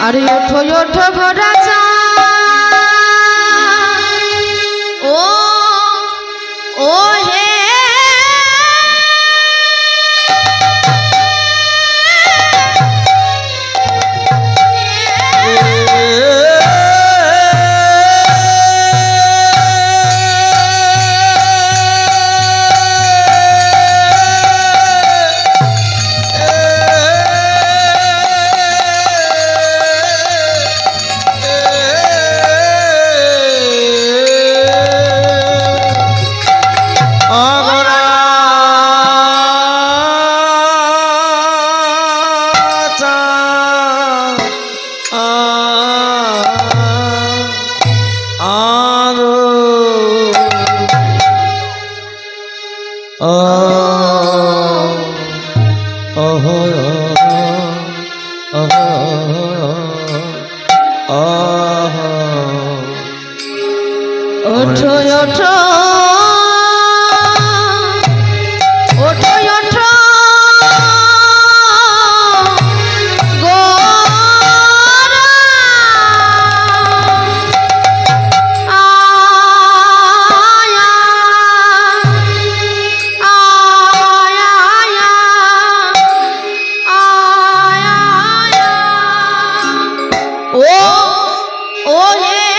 अरे उठो उठो घोड़ा जा ओ हे उठो उठो उठो उठो गोरा आया आया आया ओ ये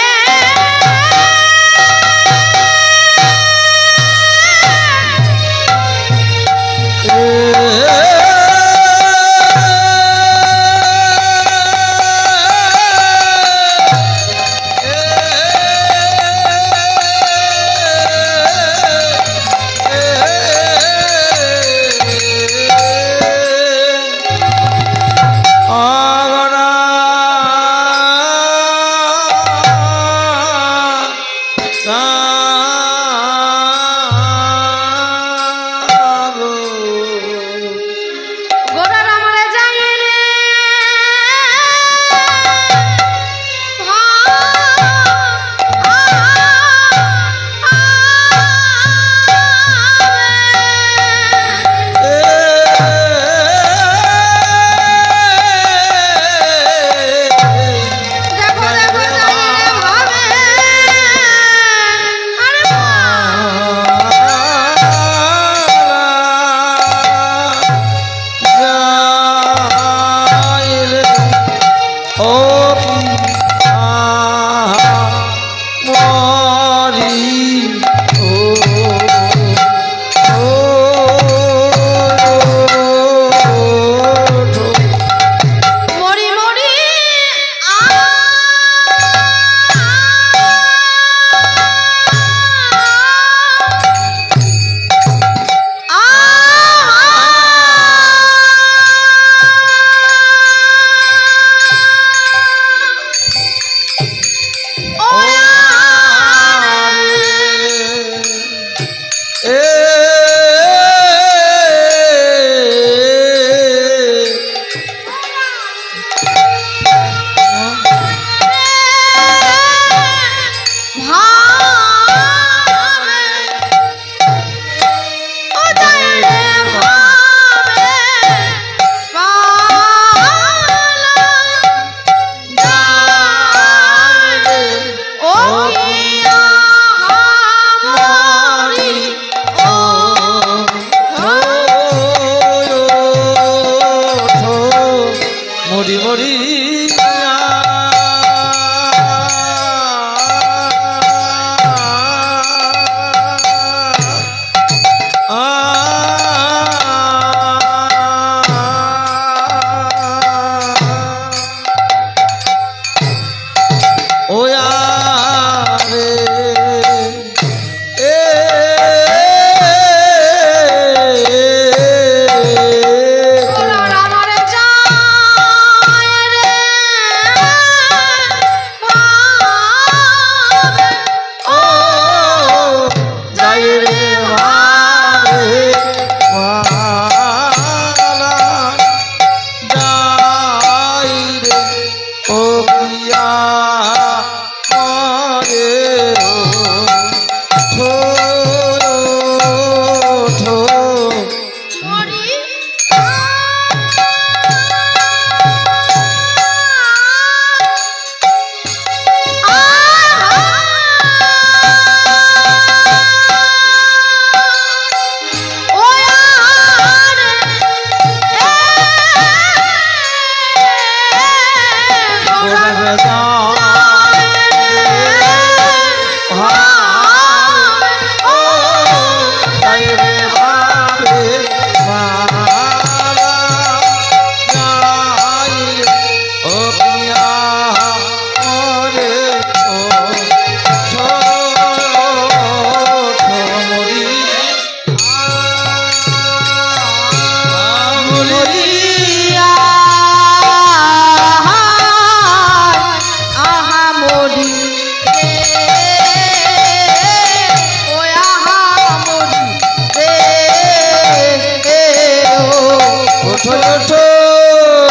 ওঠো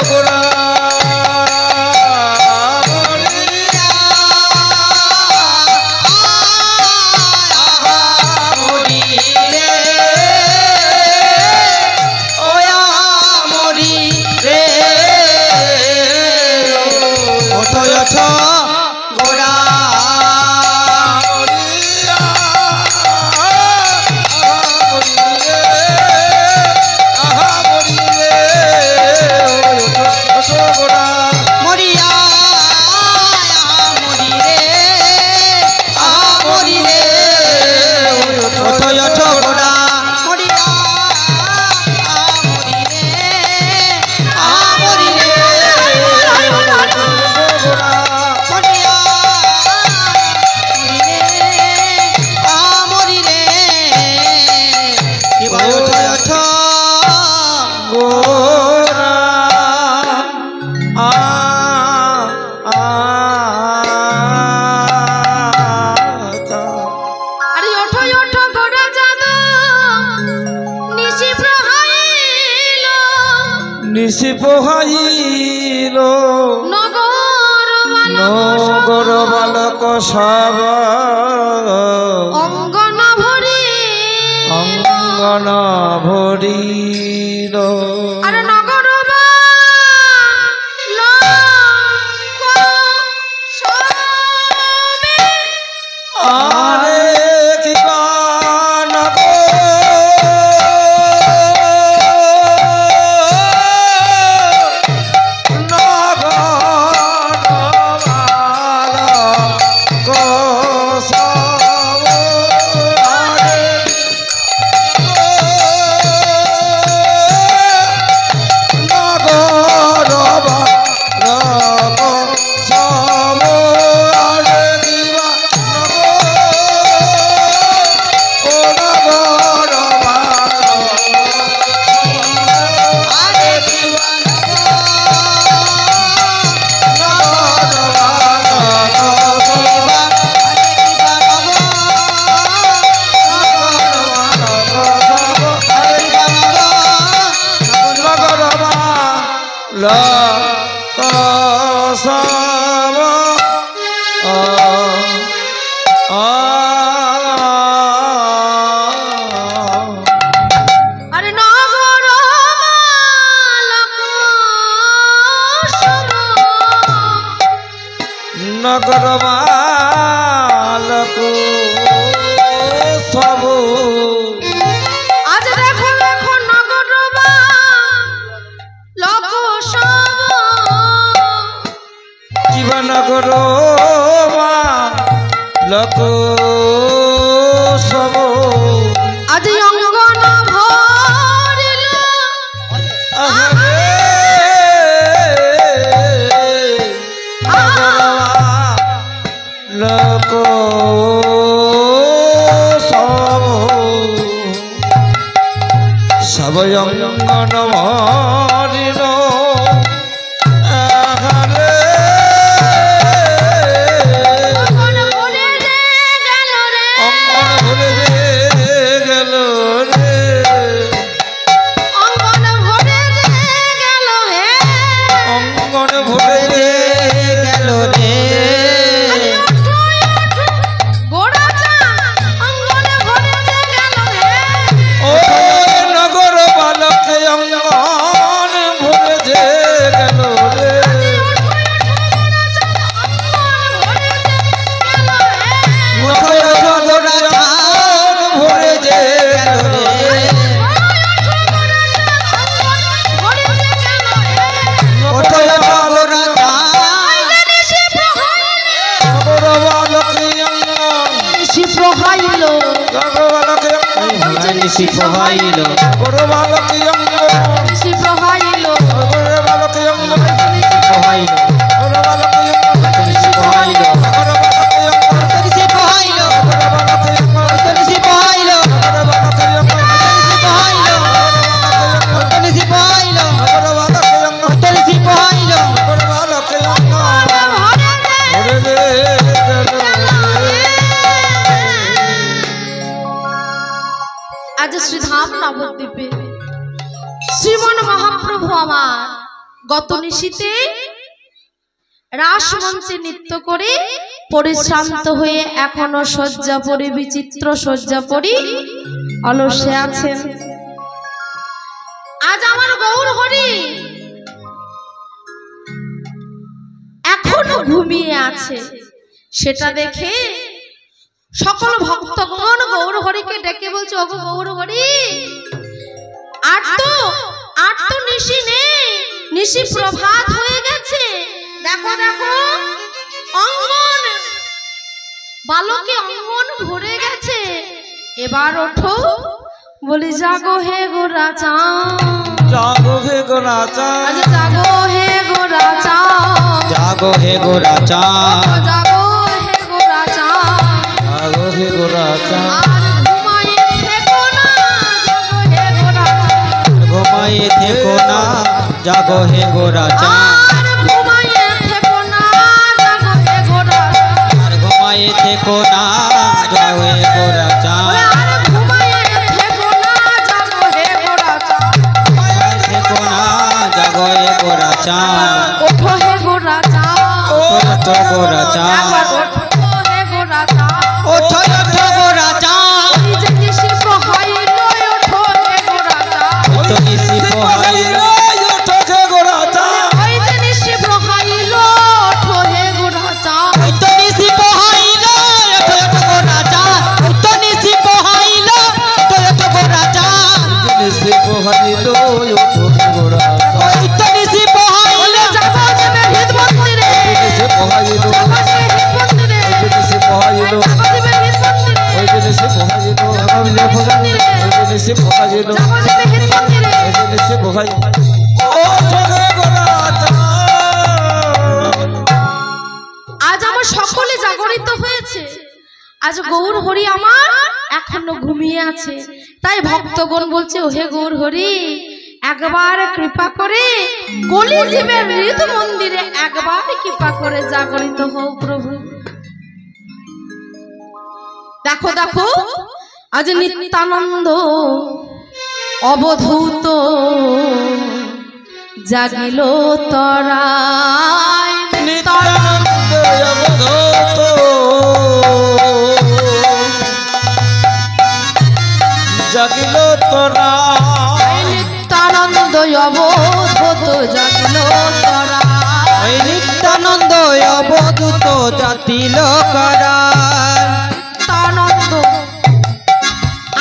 গোড়া নিশি পোহাইল নগর বালক সব অঙ্গন ভরিল আরে নগর আরে কি নগর বালক সব আজ দেখো দেখো নগর বালক সব জীবনগর বালক সব আজ অঙ্গন ভরিল লোক সব অঙ্গন ভরিল নিশি প্রহাইল বড় বালক নিশি প্রহাইল বড় বালক নিশি প্রহাইল বড় বালক নিশি প্রহাইল বড় বালক নিশি প্রহাইল বড় বালক নিশি প্রহাইল বড় বালক নিশি প্রহাইল বড় বালক নিশি প্রহাইল বড় বালক ওরে রে আজ শ্রীধাম নবদ্বীপে শ্রী আমার গত নিশীতে রাসমঞ্চে নৃত্য করে পরিশ্রান্ত হয়ে এখনো শয্যা পরি, বিচিত্র শয্যা পরি অলসে আছেন। আজ আমার গৌর হরি এখনো ঘুমিয়ে আছে, সেটা দেখে সকল ভক্তগণ গৌর হরিকে ডেকে বলছে, ওগো গৌর হরি, আর তো নিশি নেই, নিশি প্রভাত হয়ে গেছে। দেখো দেখো অঙ্গন, বালকে অঙ্গন ভরে গেছে, এবার ওঠো। বলি জাগো হে গোরা চাঁদ, জাগো হে গোরা চাঁদ, আজ জাগো হে গোরা চাঁদ, জাগো হে গোরা চাঁদ, জাগো হে গোরা চাঁদ, জাগো হে গোরা চাঁদ, আর ঘুমায়ে থেকো না, জাগো হে গোরা চাঁদ, ঘুমায়ে থেকো না, জাগো হে গোরা চাঁদ, আর ঘুমায়ে থেকো না, জাগো হে গোরা চাঁদ, আর ঘুমায়ে থেকো না, জাগো হে গোরা চাঁদ, আর ঘুমায়ে থেকো না, জাগো হে গোরা চাঁদ, থেকো না, জাগো হে গোরা চাঁদ, ওঠো হে গোরা চাঁদ, ওঠো গোরা চাঁদ, ওঠো হে গোরা চাঁদ, ওঠো ওঠো গোরা চাঁদ, এই যে নিশি প্রহাইল, ওঠো হে গোরা চাঁদ, তো নিশি পোহাইল, ওঠো হে গোরা চাঁদ, ওই যে নিশি প্রহাইল, ওঠো হে গোরা চাঁদ, ওই তো নিশি পোহাইল, ওঠো ওঠো গোরা চাঁদ, ওই তো নিশি পোহাইল, ওঠো ওঠো গোরা চাঁদ, নিশি পোহাইল, ওঠো হে গোরা চাঁদ, ওই তো নিশি পোহাইল, যাবো যাবে হৃদ মন্দিরে, নিশি পোহাইল, যাবো যাবে হৃদ মন্দিরে, নিশি পোহাইল, যাবো যাবে হৃদ মন্দিরে, ওই যে নিশি পোহাইল, ওই যে নিশি পোহাইল, যাবো যাবে হৃদ মন্দিরে, ওই যে নিশি পোহাইল, ওঠো হে গোরা চাঁদ। আজ আমার সকলে জাগরিত হয়েছে, আজ গৌর হরি আমার এখনো ঘুমিয়ে আছে। তাই ভক্তগণ বলছে, ওহে গৌর হরি, একবার কৃপা করে কলিজীবের হৃদ মন্দিরে একবার কৃপা করে জাগরিত হও প্রভু। দেখো দেখো আজ নিত্যানন্দ অবধূত জাগিল তরায়, নিত্যানন্দ অবধূত জাগিল তরায়, নিত্যানন্দ অবধূত জাগিল তরায়, ওই নিত্যানন্দ অবধূত জাতিল করায়, নিত্যানন্দ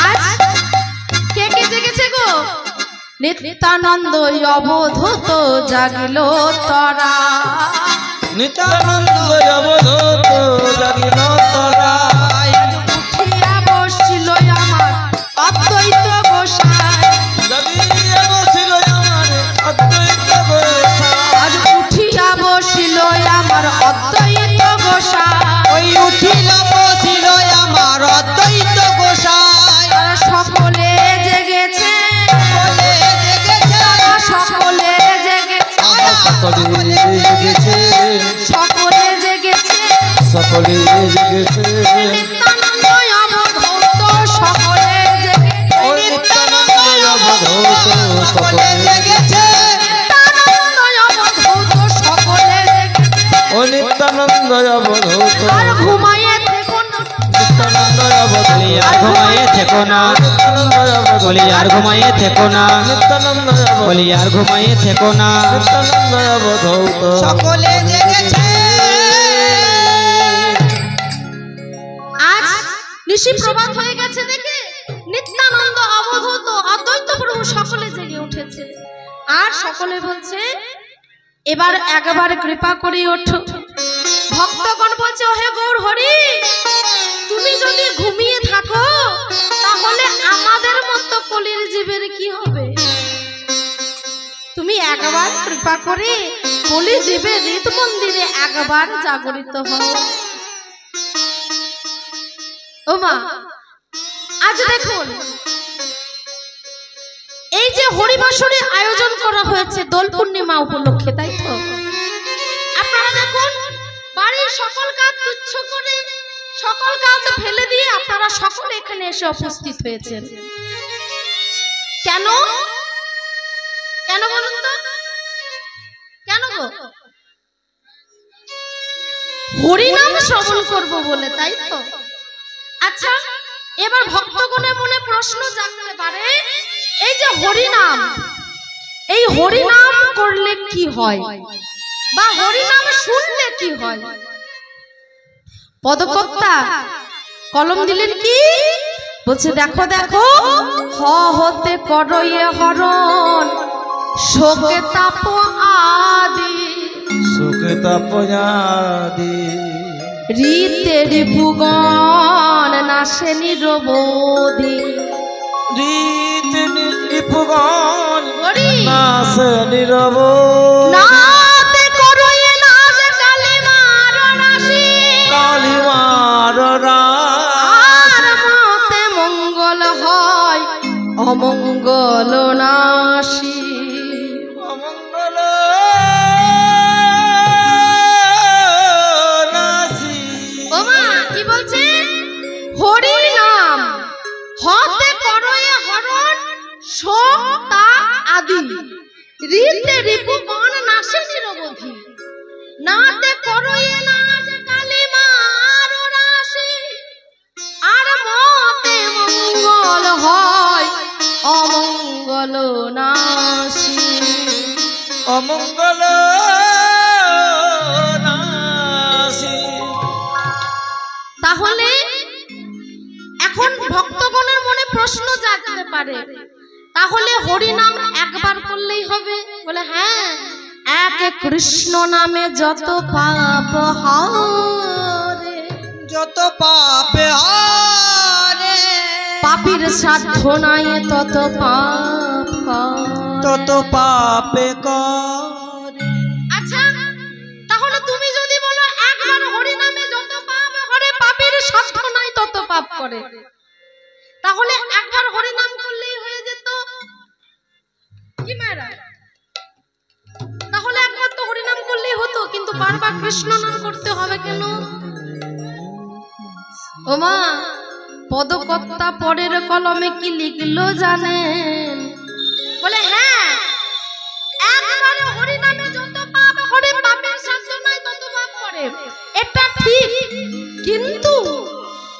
আজ কে কে জেগেছে গো? নিত্যানন্দ অবধূত জাগিল তরায়, নিত্যানন্দ অবধূত জাগিল তরায়, উঠিয়া বসিল আমার অদ্বৈত গোসাই, জাগিয়া বসিল আমার অদ্বৈত গোসাই, আজ উঠিয়া বসিল আমার অদ্বৈত গোসাই, ওই উঠিল বসিল আমার অদ্বৈত গোসাই, তারা সকলে জেগেছে, সকলে জেগেছে, তারা সকলে জেগেছে, সকলে জেগেছে, সকলে জেগেছে, সকলে জেগেছে, নিত্যানন্দ অবধূত সকলে জেগেছে, ও নিত্যানন্দ অবধূত সকলে জেগেছে, নিত্যানন্দ অবধূত সকলে জেগেছে, ও নিত্যানন্দ অবধূত, আর ঘুমায়ে থেকো না, নিত্যানন্দ বলি আর ঘুমায়ে থেকো না, বলি আর ঘুমায়ে থেকো না, নিত্যানন্দ বলি আর ঘুমায়ে থেকো না, নিত্যানন্দ অবধূত, সকলে জেগেছে, আজ নিশি প্রভাত হয়ে গেছে দেখে নিত্যানন্দ অবধূত অদ্বৈত প্রভু সকলে জেগে উঠেছে। আর সকলে বলছে, এবার একবার কৃপা করে ওঠো। ভক্তগণ বলছে, ওহে গৌর হরি, তুমি যদি ঘুমিয়ে থাকো তাহলে আমাদের মতো কলির জীবের কি হবে? তুমি একবার কৃপা করে কলি জীবের হৃদ মন্দিরে একবার জাগরিত হও। ও মা, আজ দেখুন এই যে হরিবাসরের আয়োজন করা হয়েছে দোল পূর্ণিমা উপলক্ষে, তাই তো? আপনারা দেখুন বাড়ির সকল কাজ তুচ্ছ করে, সকল কাজ ফেলে দিয়ে আপনারা সকলে এখানে এসে উপস্থিত হয়েছেন। কেন কেন বলুন তো? হরিনাম শ্রবণ করব বলে, তাই তো? আচ্ছা, এবার ভক্তগণের মনে প্রশ্ন জাগতে পারে, এই যে হরিনাম, এই হরিনাম করলে কি হয় বা হরিনাম শুনলে কি হয়? পদকর্তা কলম দিলেন, কি বলছে? দেখো দেখো, হ হতে করয়ে হরণ, শোকে তাপ আদি, শোকে তাপ আদি, রীতে রিপুগণ নাশে নিরবধি, রীতে রিপুগণ হরি নাশে নীরব, নাতে করয়ে নাশ কালিমার রাশি, কালিমার আর মতে মঙ্গল হয় অমঙ্গল নাশী। অমঙ্গল নাশী। ওমা কি বলছে? হরি নাম হতে করয়ে হরণ, শোক তাপ আদি, রীতে রিপুগণ নাশে নিরবধি, নাতে করয়ে নাশ কালিমার রাশি, আর মতে মঙ্গল হয় অমঙ্গল নাশী। অমঙ্গল নাশী। তাহলে এখন ভক্তগণের মনে প্রশ্ন জাগতে পারে, তাহলে হরিনাম একবার করলেই হবে? বলে হ্যাঁ, এক কৃষ্ণ নামে যত পাপ হরে, যত পাপে হারে, পাপীর সাধ্য নাই তত পাপ করে। তত পাপে করে। আচ্ছা, তাহলে তুমি যদি বলো একবার হরিনামে যত পাপ করে, পাপীর সাধ্য নাই তত পাপ করে, তাহলে একবার হরিনাম করলেই হয়ে যেত কি মায়েরা? তাহলে একবার তো হরিনাম করলেই হতো, কিন্তু বারবার কৃষ্ণ নাম করতে হবে কেন? ওমা পদকর্তা পরের কলমে কি লিখলো জানেন? বলে হ্যাঁ, একবারে হরিনামে যত পাপ করে, পাপের সাধ্য নাই তত পাপ করে, এটা ঠিক, কিন্তু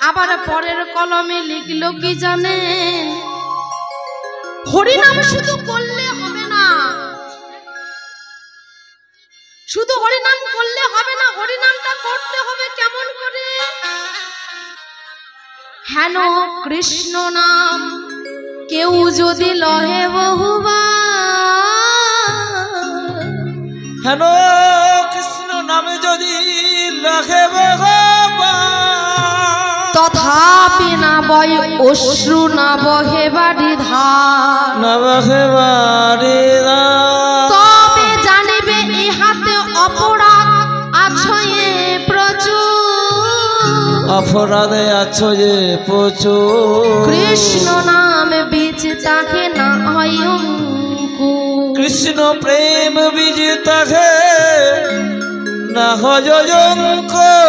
আবার পরের কলমে লিখলো কি জানেন? হরিনাম শুধু করলে হবে না, শুধু হরিনাম করলে হবে না, হরিনামটা করতে হবে কেমন করে? হেন কৃষ্ণ নাম কেউ যদি লহে বহুবার, হেন কৃষ্ণ নামে যদি লহে ভগবান, তথাপি না বয় অশ্রু না বহে বাড়ি ধার, না বহে বাড়ি ধার, তবে জানিবে ইহাতে অপরাধ আছয়ে প্রচুর, অপরাধে আছো যে প্রচুর, কৃষ্ণ নাম বীজ তাকে না হয় অঙ্কুর, কৃষ্ণ প্রেম বীজ তাকে না হয় অঙ্কুর।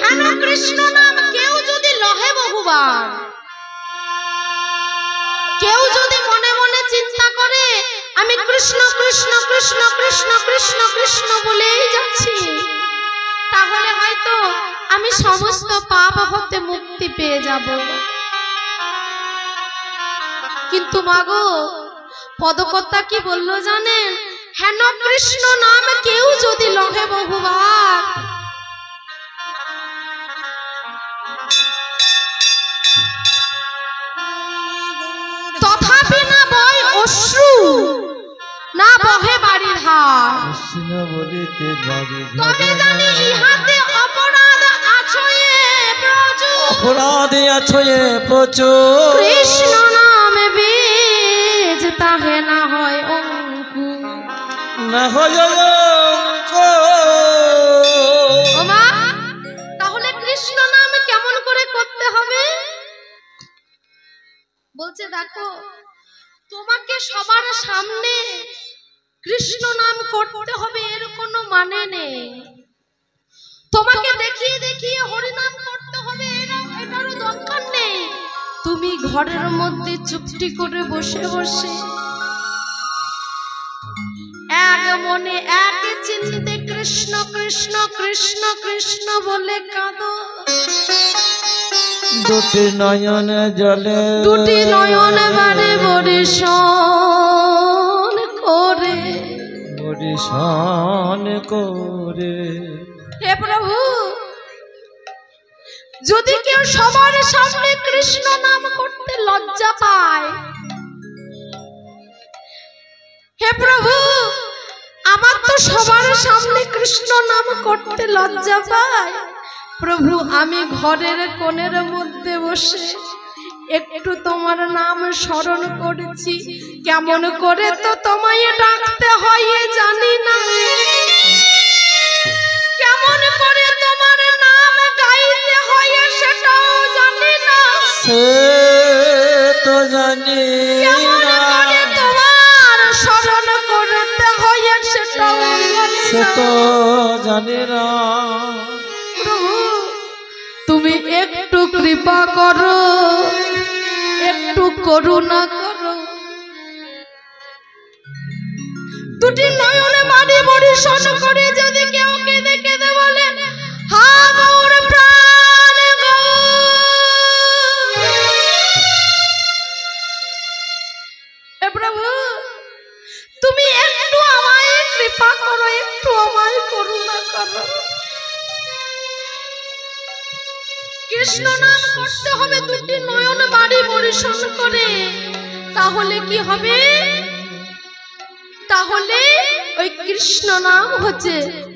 হেন কৃষ্ণ নাম কেউ যদি লহে বহুবার, কেউ যদি মনে মনে চিন্তা করে আমি কৃষ্ণ কৃষ্ণ কৃষ্ণ কৃষ্ণ কৃষ্ণ কৃষ্ণ বলেই যাচ্ছি, তাহলে হয়তো আমি সমস্ত পাপ হতে মুক্তি পেয়ে যাব। কিন্তু মাগো পদকর্তা কি বললো জানেন? হেন কৃষ্ণ নাম কেউ যদি লহে বহুবার, তথাপি না বয় অশ্রু না বহে বাড়ি ধার, কৃষ্ণ বলিতে বাড়ি তবে জানি ইহাতে অপরাধ আছয়ে প্রচুর, অপরাধে আছো যে প্রচুর, কৃষ্ণ নাম বীজ তাহে না হয় অঙ্কুর। না হয় অঙ্কুর। ওমা তাহলে কৃষ্ণ নাম কেমন করে করতে হবে? বলছে দেখো, তোমাকে সবার সামনে কৃষ্ণ নাম করতে হবে এর কোনো মানে নেই, তোমাকে দেখিয়ে দেখিয়ে হরিনাম করতে হবে এটারও দরকার নেই। তুমি ঘরের মধ্যে চুপটি করে বসে বসে এক মনে এক চিন্তে কৃষ্ণ কৃষ্ণ কৃষ্ণ কৃষ্ণ বলে কাঁদো, দুটি নয়ন জলে দুটি নয়ন বারে বরিশন করে, বরিশন করে। হে প্রভু, যদি কেউ সবার সামনে কৃষ্ণ নাম করতে লজ্জা পায়, হে প্রভু আমার তো সবার সামনে কৃষ্ণ নাম করতে লজ্জা পায়, প্রভু আমি ঘরের কোণের মধ্যে বসে একটু তোমার নাম স্মরণ করেছি, কেমন করে তো তোমায় ডাকতে হয় জানি না, কেমন করে তোমার নাম গাইতে হয় সেটাও জানি না, সে তো জানি কেমন না, করে তোমার স্মরণ করতে হয় সেটাও জানি সে না। তো জানি না। প্রভু তুমি একটু কৃপা করো, একটু করুণা করো, দুটি নয়নে বাড়ি বরিশন করে যদি কেউ কেঁদে কেঁদে বলে হা গৌর প্রাণ গৌর। হে প্রভু তুমি একটু আমায় কৃপা করো, একটু আমায় করুণা করো। কৃষ্ণ নাম করতে হবে দুটি নয়ন বাড়ি বরিশন করে, তাহলে কি হবে? তাহলে ওই কৃষ্ণ নাম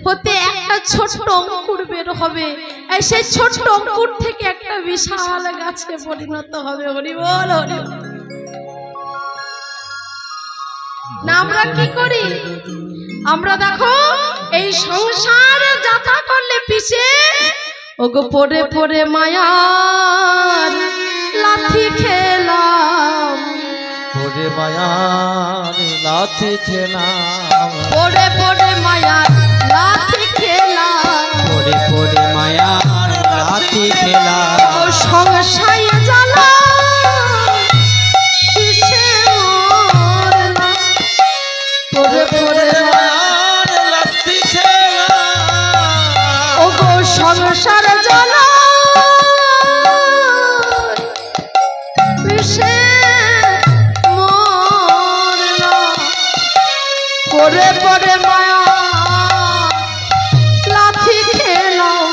হতে একটা ছোট্ট অঙ্কুর বের হবে, আর সেই ছোট্ট অঙ্কুর থেকে একটা বিশাল গাছে পরিণত হবে। হরি বল হরি বল। না আমরা কি করি? আমরা দেখো এই সংসারে যাত্রা করলে পিছে ওগো পড়ে পড়ে মায়ার লাথি খেলাম, পরে মায়ার লাথি খেলাম, পড়ে পড়ে মায়ার লাথি খেলাম, পড়ে পড়ে মায়ার লাথি খেলাম, ও সংসারে জ্বালা কিসে মরলাম, পড়ে পড়ে মায়ার লাথি খেলাম, ওগো সংসার জ্বালা কিসে মরলাম, পড়ে পড়ে মায়া লাথি খেলাম,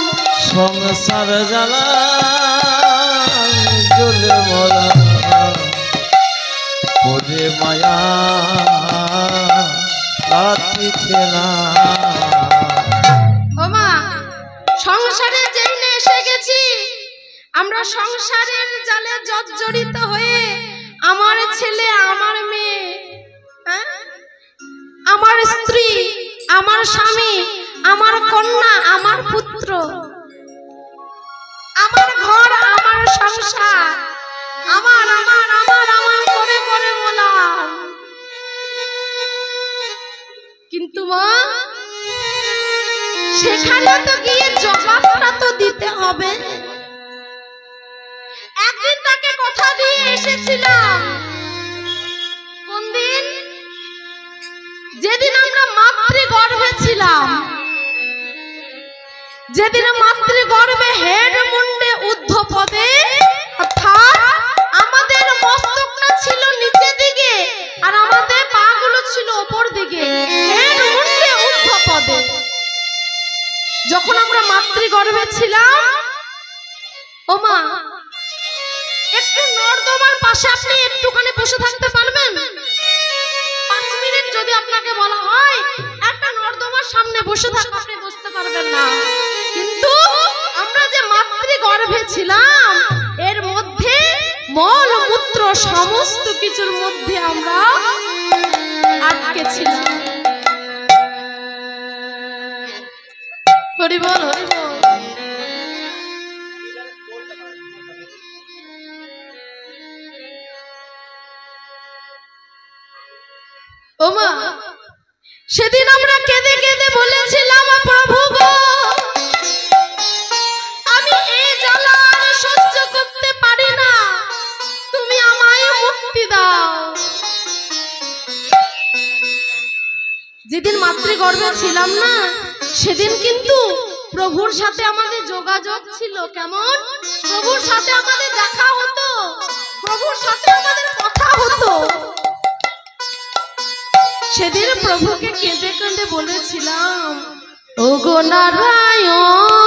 সংসার জ্বালা জ্বলে মরা, পরে মায়া লাথি খেলাম। ও মা, সংসারে যেই না এসে গেছি আমরা, সংসারের জালে জর্জরিত হয়ে আমার ছেলে, আমার মেয়ে, হ্যাঁ? আমার স্ত্রী, আমার স্বামী, আমার কন্যা, আমার পুত্র, আমার ঘর, আমার সংসার, আমার আমার আমার আমার করে করে বললাম, কিন্তু মা সেখানে তো গিয়ে জবাবটা তো দিতে হবে। একদিন তাকে কথা দিয়ে এসেছিলাম, কোন দিন? যেদিন আমরা মাতৃগর্ভে ছিলাম, যেদিন মাতৃগর্ভে হেড মুন্ডে ঊর্ধ্ব পদে, অর্থাৎ আমাদের মস্তকটা ছিল নিচে দিকে আর আমাদের পাগুলো ছিল উপর দিকে, হেড মুন্ডে ঊর্ধ্ব পদে। যখন আমরা মাতৃগর্ভে ছিলাম, ও মা একটু নর্দমার পাশে আপনি একটুখানি বসে থাকতে পারবেন? 5 মিনিট যদি আপনাকে বলা হয় একটা নর্দমার সামনে বসে থাকতে, আপনি বসতে পারবেন না। কিন্তু আমরা যে মাতৃগর্ভে ছিলাম এর মধ্যে মল মূত্র সমস্ত কিছুর মধ্যে আমরা আটকে ছিলাম। হরি বল হরি বল। ও মা, সেদিন আমরা কেঁদে কেঁদে বলেছিলাম, প্রভু গো আমি এই জ্বালা আর সহ্য করতে পারি না, তুমি আমায় মুক্তি দাও। যেদিন মাতৃগর্ভে ছিলাম না সেদিন কিন্তু প্রভুর সাথে আমাদের যোগাযোগ ছিল। কেমন? প্রভুর সাথে আমাদের দেখা হতো, প্রভুর সাথে আমাদের কথা হতো। সেদিন প্রভুকে কেঁদে কেঁদে বলেছিলাম, ওগো নারায়ণ,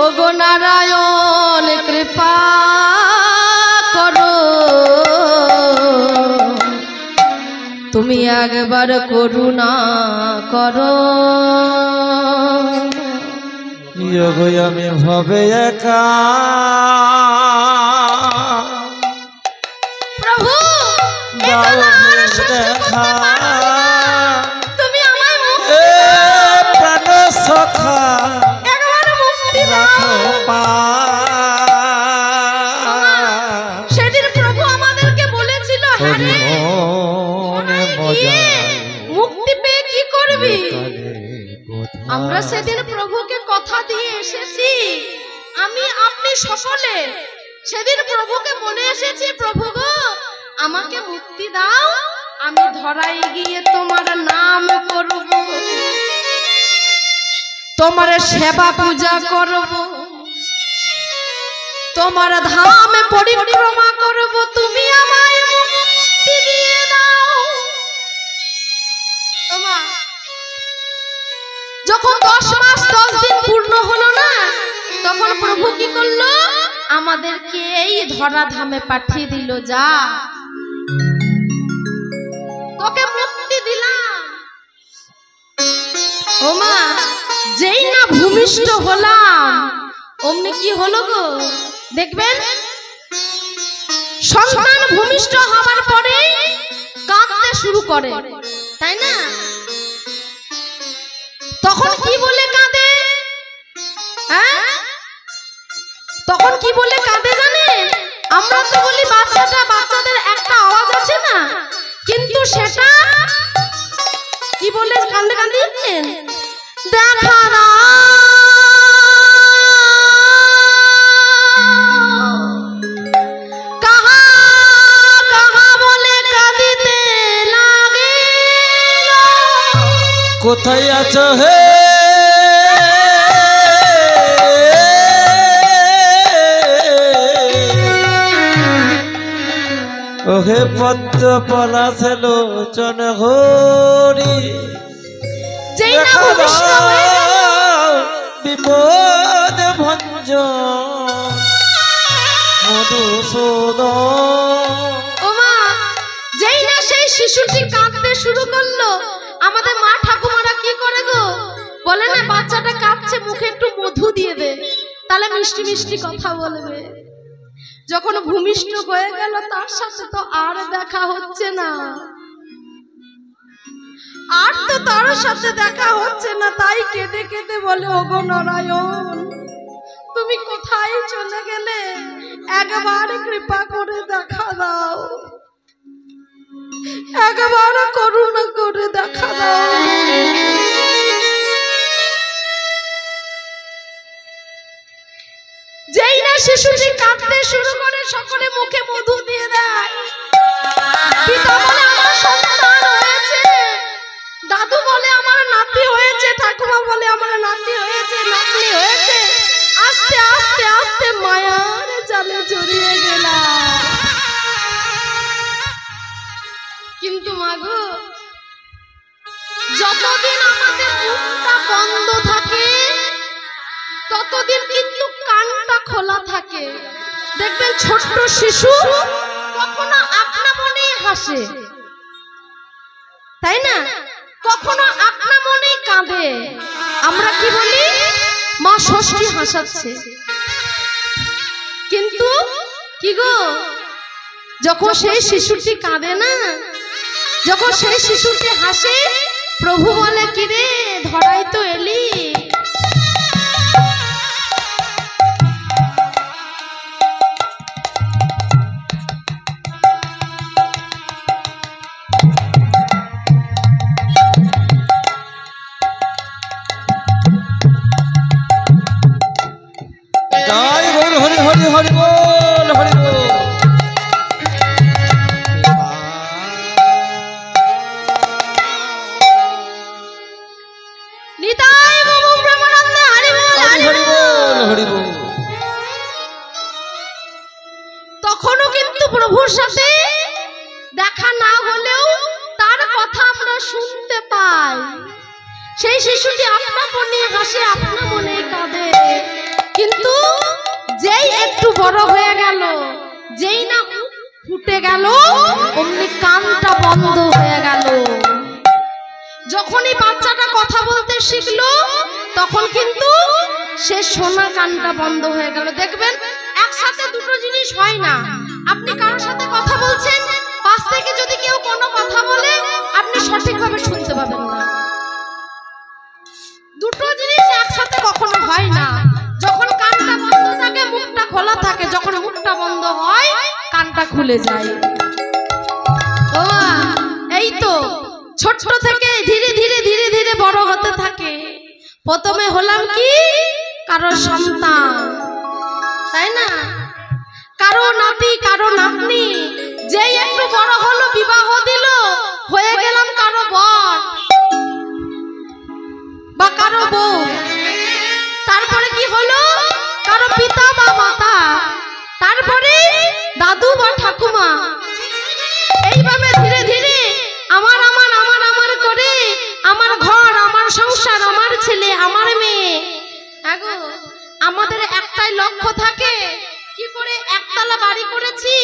ওগো নারায়ণ কৃপা করো, তুমি একবার করুণা করো। যোগই আমি ভবে একা, প্রভু দাও দেখা তুমি আমায় প্রাণ সখা একবার মুক্তি রাখো দাও। সেদিন প্রভু আমাদেরকে বলেছিল, হ্যাঁ রে, মুক্তি পেয়ে কি করবি? আমরা সেদিন প্রভুকে কথা দিয়ে এসেছি, আমি আপনি সকলে সেদিন প্রভুকে বলে এসেছি, প্রভু গো আমাকে মুক্তি দাও, আমি ধরাই গিয়ে তোমার নাম করব, তোমার সেবা পূজা করব, তোমার ধামে পরিক্রমা করব, তুমি আমায় মুক্তি দিয়ে দাও। যখন 10 মাস 10 দিন পূর্ণ হলো না, তখন প্রভু কি করলো? আমাদেরকে এই ধরা ধামে পাঠিয়ে দিল, যা তোকে মুক্তি দিলাম। ও মা, যেই না ভূমিষ্ঠ হলাম অমনি কি হলো গো? দেখবেন সন্তান ভূমিষ্ঠ হওয়ার পরে কাঁদতে শুরু করে, তাই না? তখন কি বলে কাঁদে? হ্যাঁ, তখন কি বলে কাঁদে জানেন? আমরা তো বলি বাচ্চাদের একটা আওয়াজ আছে না, কিন্তু সেটা কি বলে কান্দে কান্দে জানেন? দেখা না কাহা কাহা বলে কাঁদিতে লাগে। কোথায় আছো হে ওহে পদ্ম পলাশে লোচন হরি, যেই না ভূমিষ্ঠ হয়ে গেল, বিপদ ভঞ্জন মধুসূদন। ওমা, যেই না সেই শিশুটি কাঁদতে শুরু করলো, আমাদের মা ঠাকুমারা কি করে গো? বলে না বাচ্চাটা কাঁদছে, মুখে একটু মধু দিয়ে দে, তাহলে মিষ্টি মিষ্টি কথা বলবে। যখন ভূমিষ্ঠ হয়ে গেল, তার সাথে তো আর দেখা হচ্ছে না, আর তো তার সাথে দেখা হচ্ছে না, তাই কেঁদে কেঁদে বলে, ওগো নারায়ণ তুমি কোথায় চলে গেলে? একবার কৃপা করে দেখা দাও, একবার করুণা করে দেখা দাও। যেই না শিশুটি কাঁদতে শুরু করে, সকলে মুখে মধু দিয়ে দেয়। পিতা বলে আমার সন্তান হয়েছে, দাদু বলে আমার নাতি হয়েছে, ঠাকুমা বলে আমার নাতি হয়েছে, নাতনি হয়েছে। আস্তে আস্তে আস্তে মায়ার জালে জড়িয়ে গেলাম। কিন্তু মাগো, যতদিন আমাদের মুখটা বন্ধ থাকে ততদিন কিন্তু কানটা খোলা থাকে। দেখবেন ছোট্ট শিশু কখনো আপনা মনেই হাসে, তাই না? কখনো আপনা মনেই কাঁদে। আমরা কি বলি? মা ষষ্ঠী হাসাচ্ছে। কিন্তু কি গো, যখন সেই শিশুটি কাঁদে না, যখন সেই শিশুটি হাসে, প্রভু বলে, কি রে ধরাই তো এলি। শুনতে পাই, সেই শিশুটি আপনা মনে হাসে, আপনা মনে কাঁদে। কিন্তু যেই একটু বড় হয়ে গেল, যেই না ফুটে গেল, অমনি কানটা বন্ধ হয়ে গেল। যখনই বাচ্চাটা কথা বলতে শিখলো, তখন কিন্তু সে শোনা কানটা বন্ধ হয়ে গেল। দেখবেন একসাথে দুটো জিনিস হয় না। আপনি কারোর সাথে কথা বলছেন, পাশ থেকে যদি কেউ কোনো কথা বলে, আপনি সঠিকভাবে শুনতে পাবেন না। দুটো জিনিস একসাথে কখনো হয় না। যখন কানটা বন্ধ থাকে, মুখটা খোলা থাকে, যখন মুখটা বন্ধ হয়, কানটা খুলে যায়। ও এই তো ছোট থেকে ধীরে ধীরে ধীরে ধীরে বড় হতে থাকে। প্রথমে হলাম কি, কারো সন্তান, তাই না? কারো নাতি, কারো নাতনি, যেই একটু বড় হলো, বিবাহ দিল, হয়ে গেলাম কারো বর বা কারো বউ। তারপরে কি হলো, কারো পিতা বা মাতা, তারপরে দাদু বা ঠাকুমা। এইভাবে ধীরে ধীরে আমার আমার আমার আমার করে আমার ঘর, আমার সংসার, আমার ছেলে, আমার মেয়ে। আগো আমাদের একটাই লক্ষ্য থাকে, কি করে একতলা বাড়ি করেছি,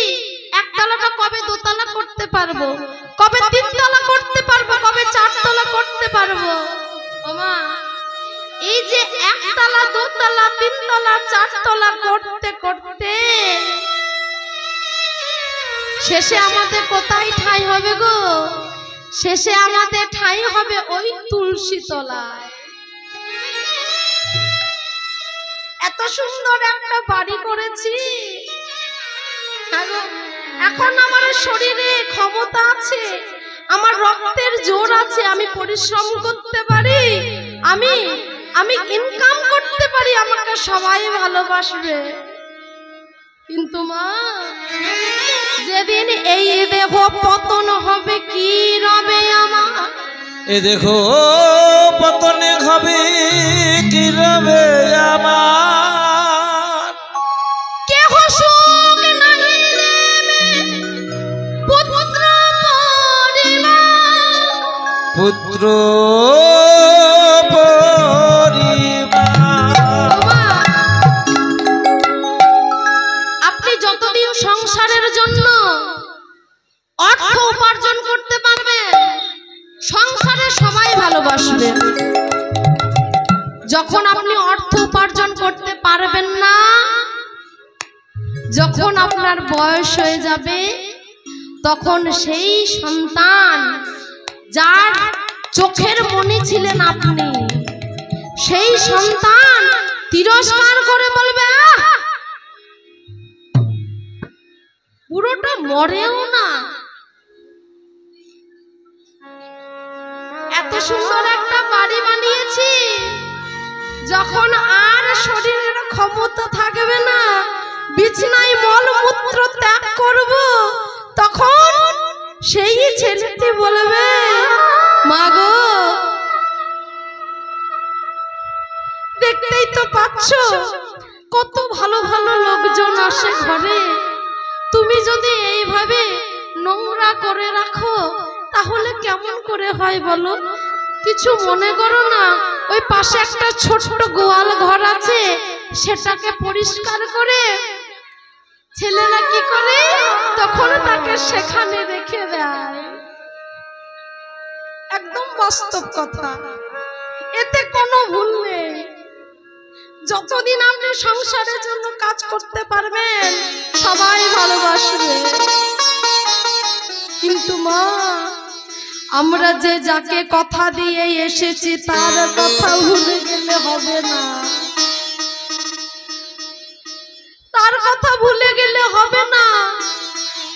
একতলাটা কবে দোতলা করতে পারবো, কবে তিনতলা করতে পারবো, কবে চারতলা করতে পারবো। ওমা, এই যে একতলা, দোতলা, তিনতলা, চারতলা করতে করতে শেষে আমাদের কোথায় ঠাঁই হবে গো? শেষে আমাদের ঠাঁই হবে ওই তুলসী তলায়। এত সুন্দর একটা বাড়ি করেছি, এখন আমার শরীরে ক্ষমতা আছে, আমার রক্তের জোর আছে, আমি পরিশ্রম করতে পারি, আমি ইনকাম করতে পারি, আমাকে সবাই ভালোবাসবে। কিন্তু মা, যেদিন এই দেহ পতন হবে, কি রবে আমার? এ দেখো পতনে হবে, কি রবে আমার? কেহ সুখ নাহি দেবে পুত্র পরিবার, পুত্র পরিবার। আপনি যতদিন সংসারের জন্য অর্থ উপার্জন করতে পারবেন, সংসারে সবাই ভালোবাসবে। যখন আপনি অর্থ উপার্জন করতে পারবেন না, যখন আপনার বয়স হয়ে যাবে, তখন সেই সন্তান যার চোখের মনি ছিলেন আপনি, সেই সন্তান তিরস্কার করে বলবে, পুরোটা মরেও না। এত সুন্দর একটা বাড়ি বানিয়েছি, যখন আর শরীরের ক্ষমতা থাকবে না, বিছানায় মলমূত্র ত্যাগ করব, তখন সেই ছেলেটি বলবে, মা গো, দেখতেই তো পাচ্ছ কত ভালো ভালো লোকজন আসে ঘরে, তুমি যদি এইভাবে নোংরা করে রাখো, তাহলে কেমন করে হয় বলো? কিছু মনে করো না, ওই পাশে একটা ছোট গোয়াল ঘর আছে, সেটাকে পরিষ্কার করে ছেলেরা কি করে, তখন তাকে সেখানে রেখে দেয়। একদম বাস্তব কথা, এতে কোনো ভুল নেই। যতদিন আপনি সংসারের জন্য কাজ করতে পারবেন, সবাই ভালোবাসবে। কিন্তু মা, আমরা যে যাকে কথা দিয়ে এসেছি, তার কথা ভুলে গেলে হবে না, তার কথা ভুলে গেলে হবে না।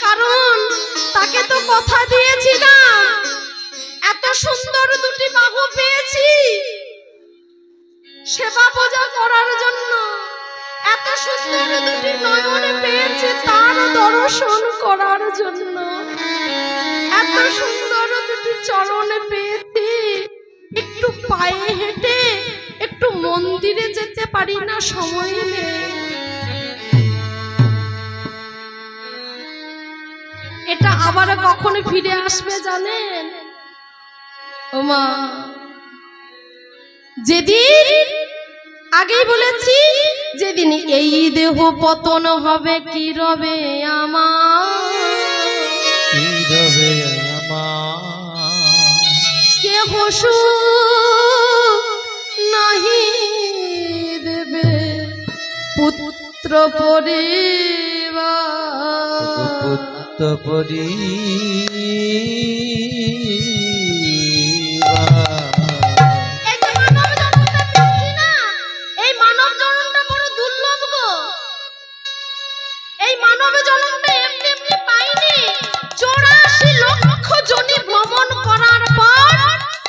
কারণ তাকে তো কথা দিয়েছিলাম, এত সুন্দর দুটি বাহু পেয়েছি সেবা পূজা করার জন্য, এত সুন্দর দুটি নয়ন পেয়েছি তার দর্শন করার জন্য, এত সুন্দর দুটি চরণ পেয়েছি, একটু পায়ে হেঁটে একটু মন্দিরে যেতে পারি না, সময় নেই। এটা আবার কখন ফিরে আসবে জানেন? ওমা যেদিন আগেই বলেছি যেদিন এই দেহ পতন হবে কি রবে আমার কি রবে আমার কেহ নাহি দেবে পুত্র পরিবার পুত্র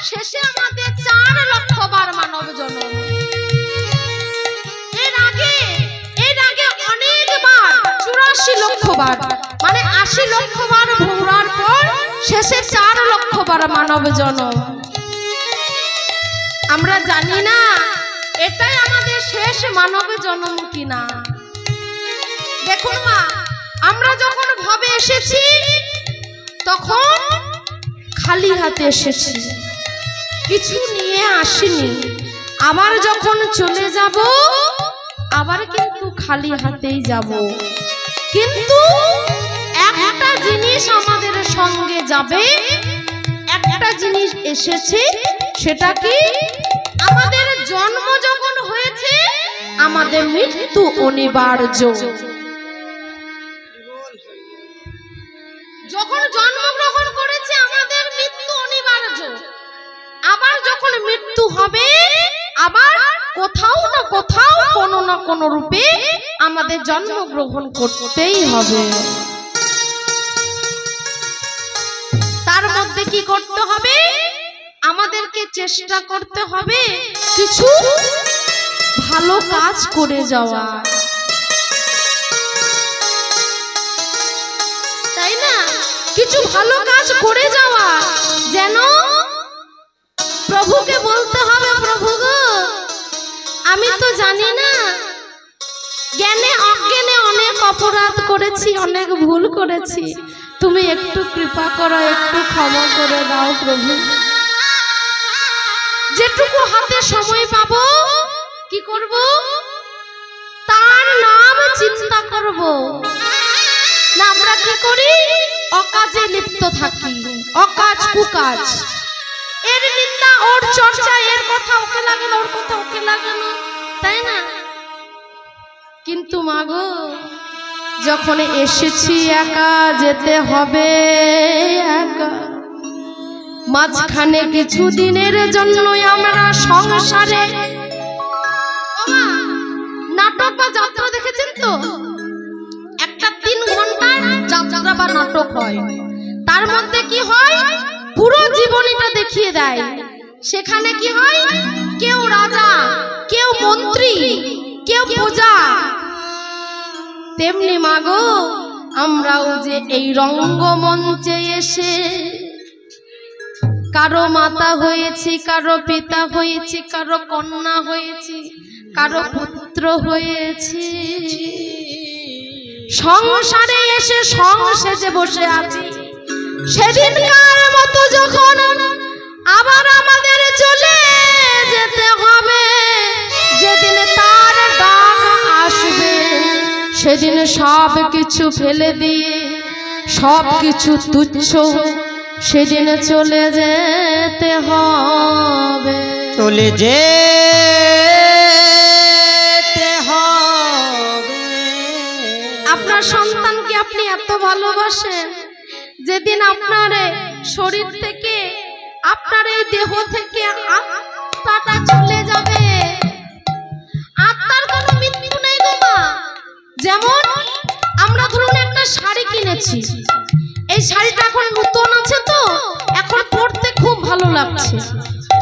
শেষে আমাদের 4 লক্ষ বার মানব জন্ম। এর আগে অনেকবার 84 লক্ষ বার মানে 80 লক্ষ বার ঘোরার পর শেষে 4 লক্ষ বার মানব জন্ম। আমরা জানি না এটাই আমাদের শেষ মানব জন্ম কিনা। দেখুন মা, আমরা যখন ভবে এসেছি তখন খালি হাতে এসেছি, কিছু নিয়ে আসিনি। আবার যখন চলে যাব আবার কিন্তু খালি হাতেই যাব, কিন্তু একটা জিনিস আমাদের সঙ্গে যাবে, একটা জিনিস এসেছে। সেটা কি? আমাদের জন্ম যখন হয়েছে আমাদের মৃত্যু অনিবার্য। যখন জন্মগ্রহণ করেছে আমাদের মৃত্যু অনিবার্য। আবার যখন মৃত্যু হবে আবার কোথাও না কোথাও কোনো না কোনো রূপে আমাদের জন্মগ্রহণ করতেই হবে। তার মধ্যে কি করতে হবে? আমাদেরকে চেষ্টা করতে হবে কিছু ভালো কাজ করে যাওয়া, তাই না? কিছু ভালো কাজ করে যাওয়া, যেন প্রভুকে বলতে হবে, প্রভু গো আমি তো জানি না, জ্ঞানে অজ্ঞানে অনেক অপরাধ করেছি, অনেক ভুল করেছি, তুমি একটু কৃপা করো, একটু ক্ষমা করে দাও প্রভু। যেটুকু হাতে সময় পাবো কি করব? তার নাম চিন্তা করব না। আমরা কি করি? অকাজে লিপ্ত থাকি, অকাজ কুকাজ, এর নিন্দা ওর চর্চা, এর কথা ওকে লাগানো, ওর কথা ওকে লাগানো, তাই না? কিন্তু মাগো যখন এসেছি একা যেতে হবে একা। মাঝখানে কিছু দিনের জন্য আমরা সংসারে নাটক বা যাত্রা দেখেছেন তো? একটা 3 ঘন্টার যাত্রা বা নাটক হয়, তার মধ্যে কি হয়? পুরো জীবনীটা দেখিয়ে দেয়। সেখানে কি হয়? কেউ রাজা, কেউ মন্ত্রী, কেউ প্রজা। তেমনি মাগো আমরাও যে এই রঙ্গমঞ্চে এসে কারো মাতা হয়েছি, কারো পিতা হয়েছি, কারো কন্যা হয়েছি, কারো পুত্র হয়েছি। সংসারে এসে সংসেজে বসে আছি। সেদিনকার মতো যখন আবার আমাদের চলে যেতে হবে, যেদিন তার ডাক আসবে, সেদিন সব কিছু ফেলে দিয়ে, সব কিছু তুচ্ছ, সেদিন চলে যেতে হবে। চলে যেতে হবে। আপনার সন্তানকে আপনি এত ভালোবাসেন, যেদিন আপনার শরীর থেকে, আপনার এই দেহ থেকে আত্মাটা চলে যাবে, আত্মার কোনো মৃত্যু নেই গো মা। যেমন আমরা ধরুন একটা শাড়ি কিনেছি, এই শাড়িটা এখন নতুন আছে তো এখন পরতে খুব ভালো লাগছে।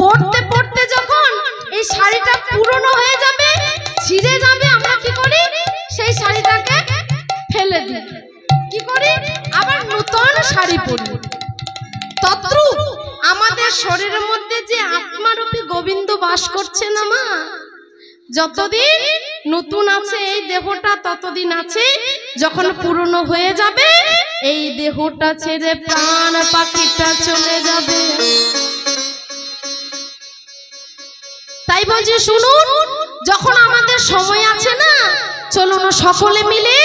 পরতে পরতে যখন এই শাড়িটা পুরনো হয়ে যাবে, ছিঁড়ে যাবে, আমরা কি করি? সেই শাড়িটাকে ফেলে দিই, কি করি? আবার নতুন শাড়ি পরি। তদ্রূপ আমাদের শরীরের মধ্যে যে আত্মারূপী গোবিন্দ বাস করছে না মা, যতদিন নতুন আছে এই দেহটা ততদিন আছে। যখন পুরনো হয়ে যাবে এই দেহটা ছেড়ে প্রাণ পাখিটা চলে যাবে। তাই বলছি শুনুন, যখন আমাদের সময় আছে না, চলুন সকলে মিলে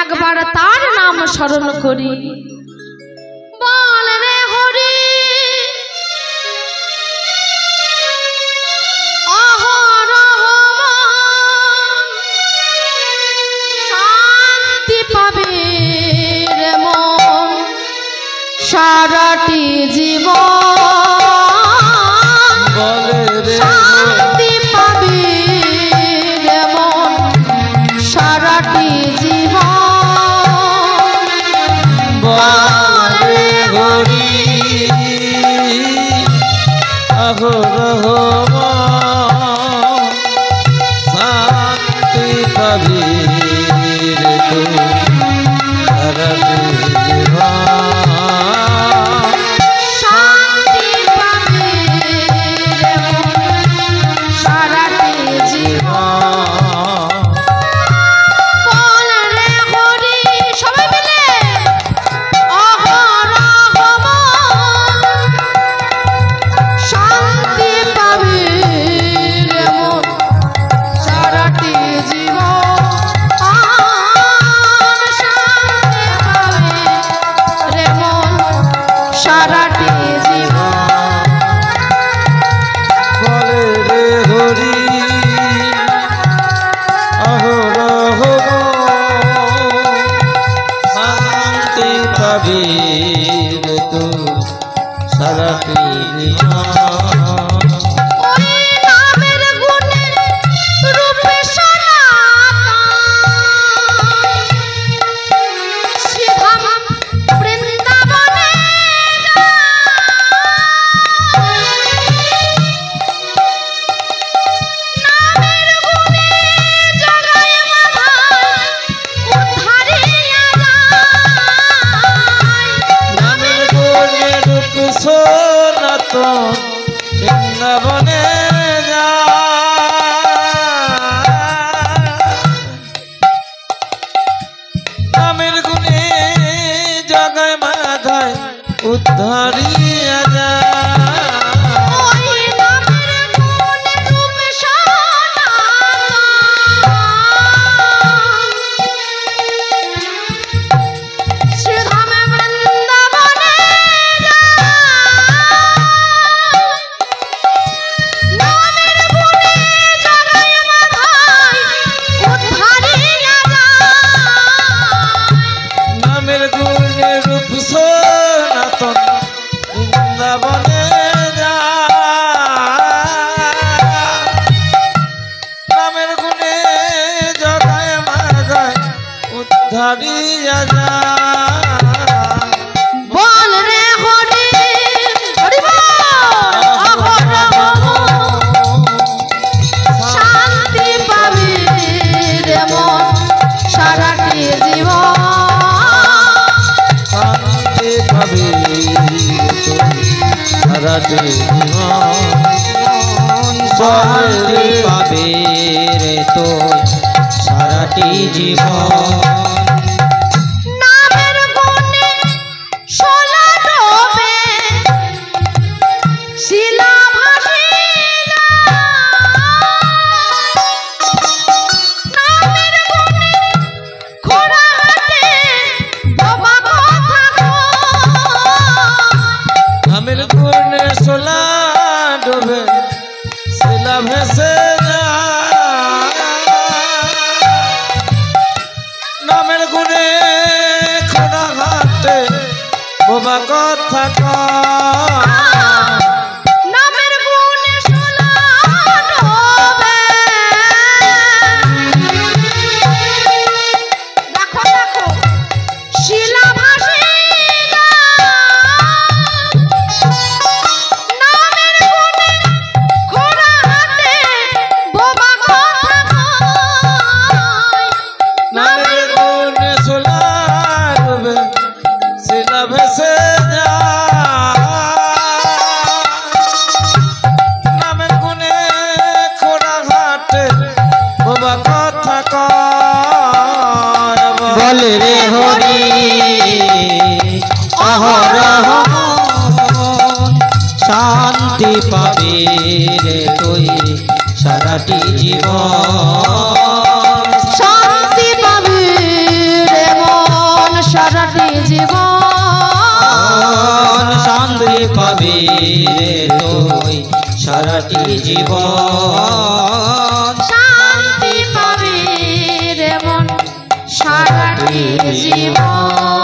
একবার তার নাম স্মরণ করি। বল রে হরি অহরহ শান্তি পাবে রে মন সারাটি জীবন, বলে রে শান্তি পাবে রে মন সারাটি জীবন। বলে হরি অহরহ শান্তি পাবি রে তুই সারাটি জীবন। শান্তি পাবে রে মন সারাটি জীবন। বল রে হরি সবাই মিলে অহরহ শান্তি পাবে রে মন সারাটি জীবন। শান্তি পাবে রে মন সারাটি জীবন। বলে রে হরি অহরহ শান্তি পাবি রে তুই সারাটি জীবন। ওই নামের গুণে রূপে সনাতন শ্রীধাম বৃন্দাবনে নামের গুণে জগায় মাধায় উদ্ধারিয়া যায়। নামের গুণে রূপ সনাতন বৃন্দাবনে নামের গুণে জগায় মাধায় উদ্ধারিয়া যায়। ওই নামের গুণে রূপে সনাতন শ্রীধামে বৃন্দাবনে নামের গুণে জগায় মাধায় উদ্ধারিয়া যায়। নামের গুণে রূপ সনাতন বৃন্দাবনে নামের গুণে জগায় মাগায় উদ্ধারিয়া যায়। বল রে হরি হরি বল অহরহ শান্তি পাবি রে মন সারাটি জীবন। শান্তি পাবি সারাটি জীবন। শান্তি পাবে রে তোর সারাটি জীবন। নামের গুণে সোলা ডোবে শিলা ভাসিলা। নামের গুণে খোড়া হাতে বাবা কথা কয়। নামের গুণে সোলা ডোবে শিলা ভেসে যায়। নামের গুণে খোড়া ঘাটে বোবা কথা কয়। নামের গুণে সোলা ডোবে। দেখো দেখো শিলা ভাসিলা। নামের গুণে খোড়া হাতে বোবা কথা কয়। নামের গুণে সোলা ডোবে শিলা ভেসে যায়। নামের গুণে খোড়া ঘাটে বোবা কথা কয়। বলে রে হরি অহরহ শান্তি পাবে রে তুই সারাটি জীবন শান্তি পাবি রে মন সারাটি জীবন শান্তি পাবি রে তুই সারাটি জীবন শান্তি পাবি রে মন সারাটি জীবন